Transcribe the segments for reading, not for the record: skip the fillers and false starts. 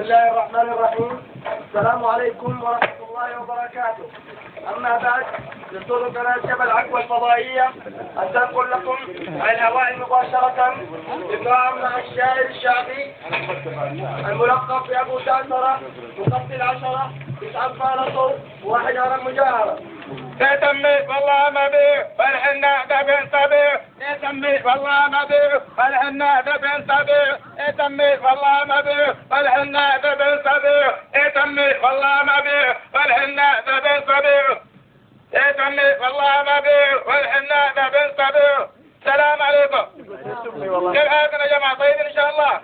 الله الرحمن الرحيم. السلام عليكم ورحمة الله وبركاته. أما بعد، يسر قناة جبل عقبة الفضائية أن تنقل لكم على الهواء مباشرة لقاء مع الشاعر الشعبي الملقب بأبو تأثرة مقتل 10 9 فارطه 1 على المجاهرة. تسمي والله ما بيه والحنا دبن صبيه. تسمي والله ما بيه والحنا دبن صبيه. تسمي والله ما بيه والحنا دبن صبيه. تسمي والله ما بيه والحنا دبن صبيه. تسمي والله ما بيه والحنا دبن صبيه. السلام عليكم. كيف حالكم يا جماعة؟ طيبين إن شاء الله؟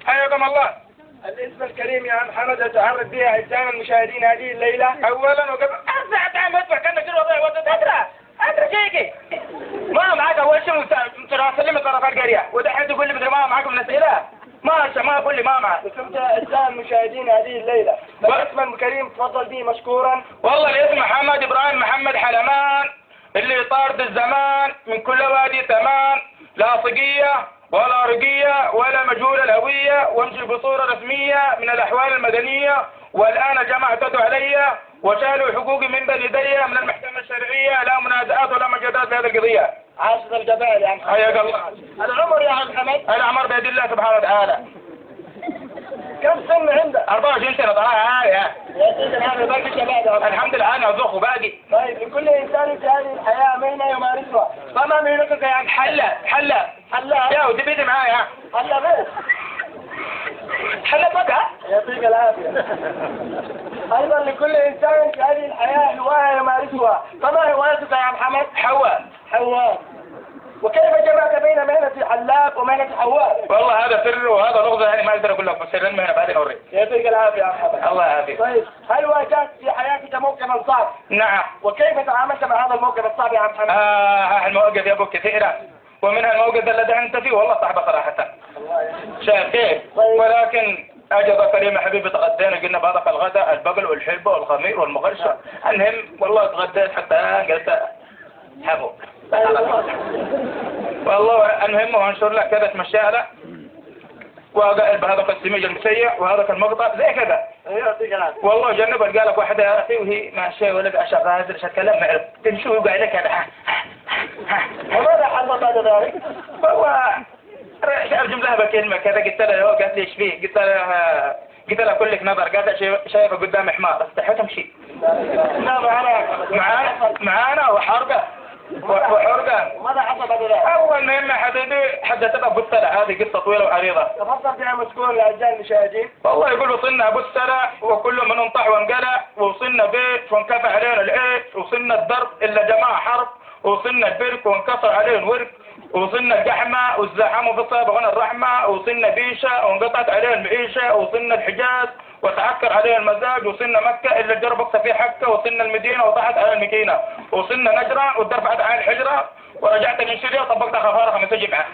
حياكم الله. الاسم الكريم يا محمد أتعرف به أعزائنا المشاهدين هذه الليلة. أولا وقبل أنت مدفع كأنك كده وضع وضع أدرى شيكي ما معك أول شيء تراسل من طرف القرية ودحين تقول لي بدري ما معكم من الأسئلة ما أقول لي ما معك. اسمت أعزائنا المشاهدين هذه الليلة. الاسم الكريم تفضل به مشكورا. والله الاسم محمد إبراهيم محمد حلمان اللي طارد الزمان من كل وادي ثمان، لا صقية ولا رقية ولا مجهول الهوية، وامشي بصورة رسمية من الأحوال المدنية. والآن الجماعة اعتدوا علي وشالوا حقوقي من بين يدي من المحكمة الشرعية. لا منازعات ولا مجادلات في هذه القضية. عاشت الجبال يا محمد. حياك الله. العمر يا محمد؟ العمر بيد الله سبحانه وتعالى. كم سن عندك؟ 24 سنة طلعها يا سيدي هذا باقي شباب. الحمد لله أنا أزوخ وباقي. طيب، لكل إنسان في هذه الحياة مهنة يمارسها، فما مهنتك يا عم؟ حلة يا ودي معايا حلا بس. حلة بقى يعطيك العافية. أيضا لكل إنسان في هذه الحياة هواية يمارسها، فما هوايتك يا محمد؟ حواء. وكيف جمعت بين مهنة حلاق ومهنة حواء؟ والله هذا سر وهذا لغز يعني ما أقدر أقول لك، بس سر المهنة بعدين أوريك. يعطيك العافية يا محمد. الله يعافيك. طيب، هل واجهت في حياتك موقفا صعب؟ نعم. وكيف تعاملت مع هذا الموقف الصعب يا محمد؟ المواقف يا أبو كثيرة، ومنها الموقف الذي أنت فيه والله صعبة صراحة. شايف كيف؟ ولكن أجل كريم حبيبي تغدينا قلنا بهذا الغداء البقل والحلبة والخمير والمغشة. المهم والله تغديت حتى قلت حبو والله. المهم وانشر لك كذا تمشيها وقال بهذا السميج المسيع وهذا المقطع زي كذا. يعطيك العافية. والله جنب قال لك واحدة يا أخي وهي ماشية ولد أشغال هذا الكلام ما عرف تمشي وقاعد لك هذا. وماذا حصل بعد ذلك؟ والله أرجم لها بكلمة كذا قلت لها قالت لي ايش فيه؟ قلت لها كلك نظر. قالت شايفة قدامي حمار استحيت امشي. لا معانا وحرقة. ماذا حصل بعد ذلك؟ أول مهم يا حبيبي حدثتها بستلة. هذه قصة طويلة وعريضة. تفضل بها مشكور لأعزائي المشاهدين. والله يقول وصلنا بستلة وكل من انطح وانقلع، وصلنا بيت وانكفى علينا العيش، وصلنا الدرب إلا جماعة حرب، وصلنا البرك وانكسر عليه الورك، وصلنا الجحمة والزحام في صابغنا الرحمة، وصلنا بيشة وانقطعت عليه المعيشة، وصلنا الحجاز وتعكر عليه المزاج، وصلنا مكة إلا الجرب وقت في حكة، وصلنا المدينة وضحت على المكينة، وصلنا نجرة ودرفعت على الحجرة، ورجعت من شرية وطبقت خفارة 5 جمعة.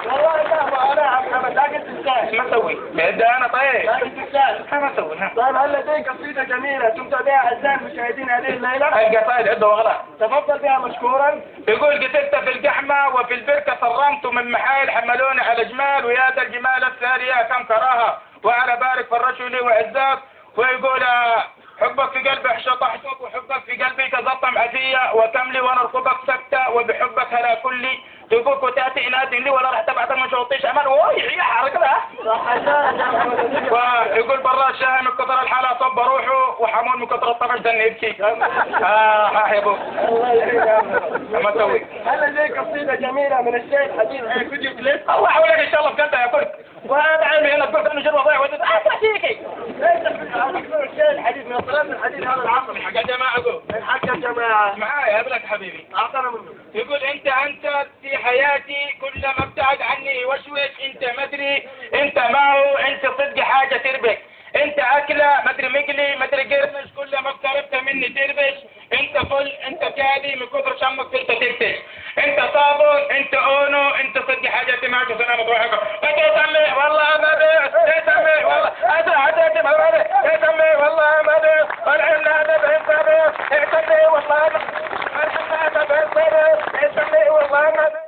لا والله لا أنا يا محمد لا قلت تستاهل. ما اسوي؟ بدي أنا طيب. لا قلت تستاهل. ما اسوي؟ طيب، هل لديك قصيدة جميلة تمتع بها أعزائي المشاهدين هذه الليلة؟ القصائد عده وغلا. تفضل بها مشكورا. يقول قتلت في الجحمة وفي البركة صرمت من محايل حملوني على جمال، ويا ذا الجمال الثانية كم كراها وعلى بارك فرشوا لي وعزاك. ويقول حبك في قلبي احشطحشط وحبك في قلبي كزطم عفية، وكم لي وانا اركبك سكتة وبحبك هلا كلي تقولك وتأتي نادي لي ولا راح تبعت ما شوطيش امان. وي حرق ده. ويقول برا الشاهي من كثر الحالة صب روحه، وحمون من كثر الطفش دن يبكي. يا ابو الله يعينك. ما تسوي؟ هل لديك قصيدة جميلة من الشيخ حديث كوجي كليب؟ الله حولك ان شاء الله بجد يا كل. وهذا عامي هنا تقول انه جرب ضيع وانت تحكيكي. ليس الشيخ حديث من صلاة الحديث هذا العصر. حق الجماعة قول. من حق الجماعة. معايا قبلك حبيبي. أعطنا منه. يقول انت في حياتي كلما ابتعد عني وشوش. انت مدري انت معه انت صدق حاجة تربك. انت اكلة مدري مقلي مدري قرمش كلما اقتربت مني تربش. انت فل انت كالي من كثر شمك صرت تكتش. انت صابون انت اونو انت صدق حاجة معك سلامة روحك. انت سمي والله ما بيس. سمي والله ادري ما سمي والله ما بيس. والعنا هذا بيس. سمي والله ما بيس. والعنا هذا بيس. سمي والله ما بيس.